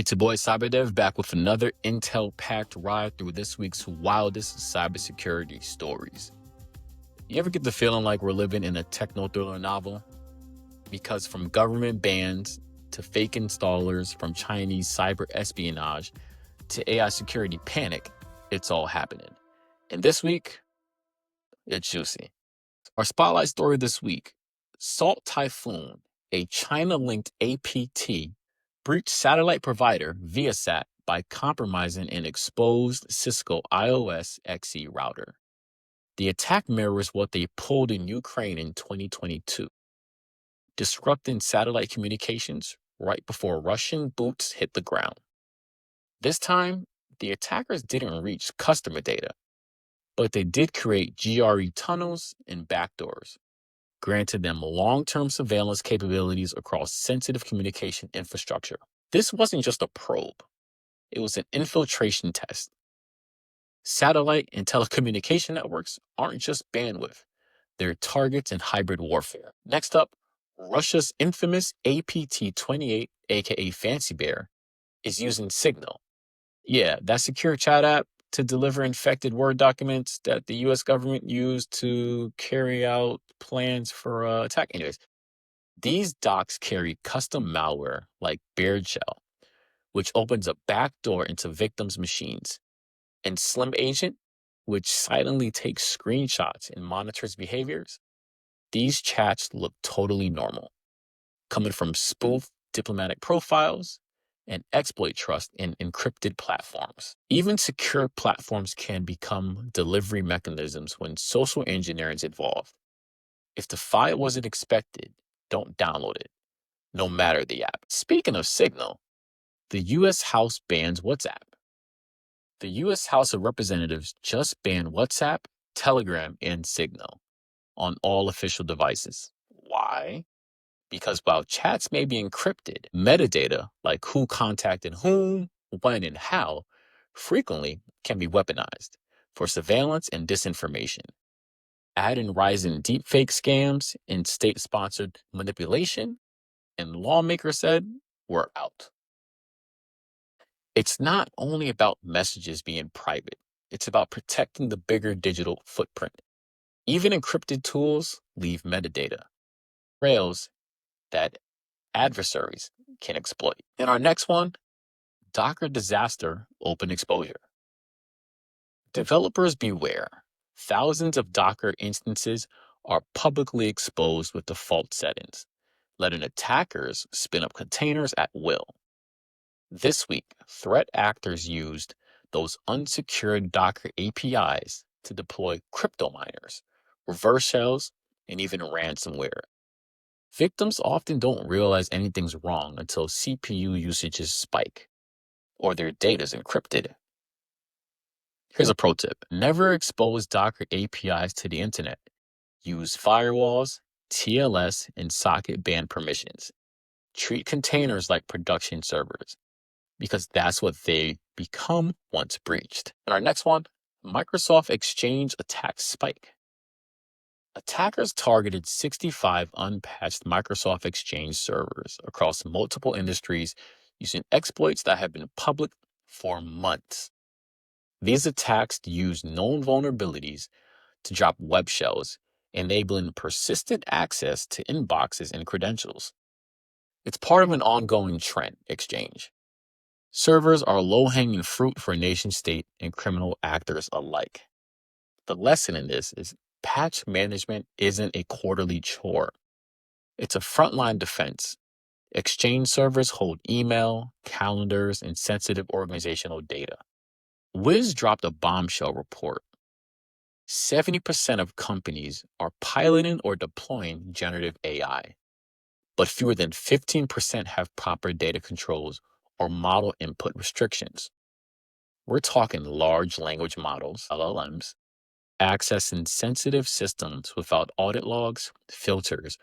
It's your boy CyberDev back with another intel-packed ride through this week's wildest cybersecurity stories. You ever get the feeling like we're living in a techno-thriller novel? Because from government bans to fake installers, from Chinese cyber espionage to AI security panic, it's all happening. And this week, it's juicy. Our spotlight story this week, Salt Typhoon, a China-linked APT, breached satellite provider Viasat by compromising an exposed Cisco iOS XE router. The attack mirrors what they pulled in Ukraine in 2022, disrupting satellite communications right before Russian boots hit the ground. This time, the attackers didn't reach customer data, but they did create GRE tunnels and backdoors, granted them long-term surveillance capabilities across sensitive communication infrastructure. This wasn't just a probe. It was an infiltration test. Satellite and telecommunication networks aren't just bandwidth. They're targets in hybrid warfare. Next up, Russia's infamous APT-28, aka Fancy Bear, is using Signal. Yeah, that secure chat app to deliver infected Word documents that the US government used to carry out plans for attack. Anyways, these docs carry custom malware like Beard Shell, which opens a backdoor into victims' machines, and Slim Agent, which silently takes screenshots and monitors behaviors. These chats look totally normal, coming from spoof diplomatic profiles and exploit trust in encrypted platforms. Even secure platforms can become delivery mechanisms when social engineering is involved. If the file wasn't expected, don't download it, no matter the app. Speaking of Signal, the US House bans WhatsApp. The US House of Representatives just banned WhatsApp, Telegram, and Signal on all official devices. Why? Because while chats may be encrypted, metadata like who contacted whom, when, and how frequently can be weaponized for surveillance and disinformation. Add in rising deepfake scams and state-sponsored manipulation, and lawmakers said, we're out. It's not only about messages being private, it's about protecting the bigger digital footprint. Even encrypted tools leave metadata, trails that adversaries can exploit. In our next one, Docker disaster open exposure. Developers beware. Thousands of Docker instances are publicly exposed with default settings, letting attackers spin up containers at will. This week, threat actors used those unsecured Docker APIs to deploy crypto miners, reverse shells, and even ransomware. Victims often don't realize anything's wrong until CPU usages spike or their data is encrypted. Here's a pro tip. Never expose Docker APIs to the internet. Use firewalls, TLS, and socket ban permissions. Treat containers like production servers, because that's what they become once breached. And our next one, Microsoft Exchange attack spike. Attackers targeted 65 unpatched Microsoft Exchange servers across multiple industries using exploits that have been public for months. These attacks use known vulnerabilities to drop web shells, enabling persistent access to inboxes and credentials. It's part of an ongoing trend, Exchange. Servers are low-hanging fruit for nation-state and criminal actors alike. The lesson in this is patch management isn't a quarterly chore. It's a frontline defense. Exchange servers hold email, calendars, and sensitive organizational data. Wiz dropped a bombshell report. 70% of companies are piloting or deploying generative AI, but fewer than 15% have proper data controls or model input restrictions. We're talking large language models, LLMs, accessing sensitive systems without audit logs, filters,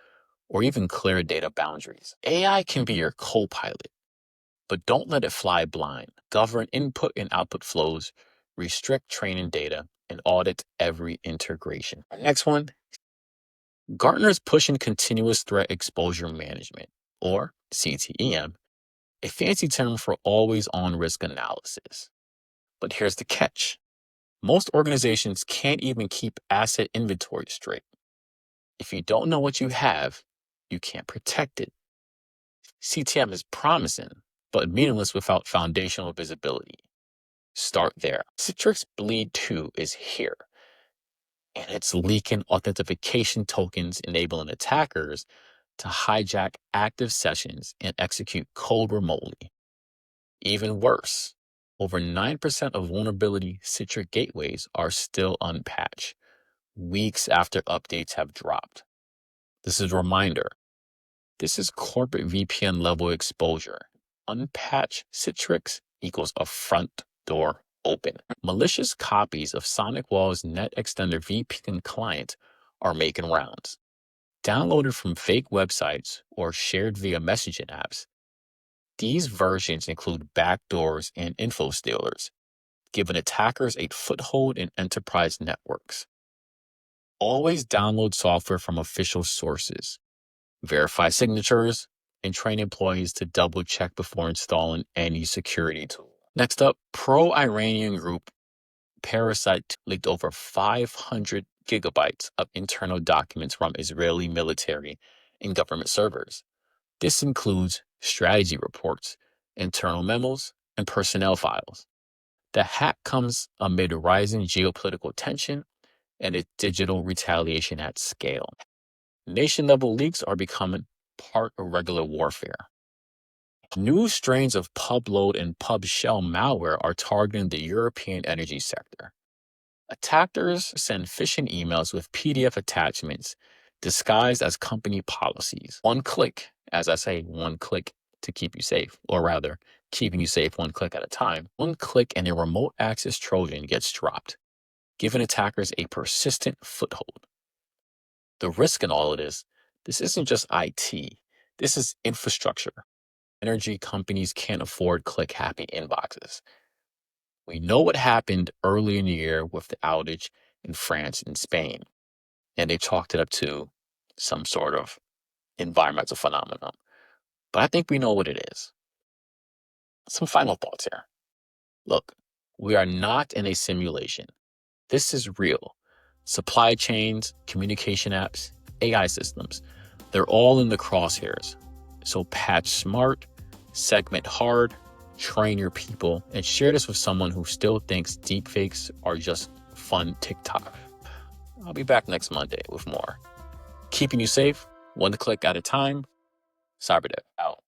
or even clear data boundaries. AI can be your co-pilot, but don't let it fly blind. Govern input and output flows, restrict training data, and audit every integration. Our next one, Gartner's pushing continuous threat exposure management, or CTEM, a fancy term for always-on risk analysis. But here's the catch. Most organizations can't even keep asset inventory straight. If you don't know what you have, you can't protect it. CTM is promising, but meaningless without foundational visibility. Start there. Citrix Bleed 2 is here, and it's leaking authentication tokens, enabling attackers to hijack active sessions and execute code remotely. Even worse, over 9% of vulnerability Citrix gateways are still unpatched, weeks after updates have dropped. This is a reminder. This is corporate VPN level exposure. Unpatched Citrix equals a front door open. Malicious copies of SonicWall's Net Extender VPN client are making rounds. Downloaded from fake websites or shared via messaging apps, these versions include backdoors and info stealers, giving attackers a foothold in enterprise networks. Always download software from official sources. Verify signatures and train employees to double check before installing any security tool. Next up, pro-Iranian group Parasite leaked over 500 gigabytes of internal documents from Israeli military and government servers. This includes strategy reports, internal memos, and personnel files. The hack comes amid rising geopolitical tension and a digital retaliation at scale. Nation-level leaks are becoming part of regular warfare. New strains of PubLoad and PubShell malware are targeting the European energy sector. Attackers send phishing emails with PDF attachments disguised as company policies. One click, as I say, one click to keep you safe, or rather, keeping you safe one click at a time. One click and a remote access Trojan gets dropped, giving attackers a persistent foothold. The risk in all of this isn't just IT. This is infrastructure. Energy companies can't afford click-happy inboxes. We know what happened early in the year with the outage in France and Spain, and they chalked it up to some sort of environmental phenomenon. But I think we know what it is. Some final thoughts here. Look, we are not in a simulation. This is real. Supply chains, communication apps, AI systems, they're all in the crosshairs. So patch smart, segment hard, train your people, and share this with someone who still thinks deepfakes are just fun TikTok. I'll be back next Monday with more. Keeping you safe, one click at a time. CyberDev out.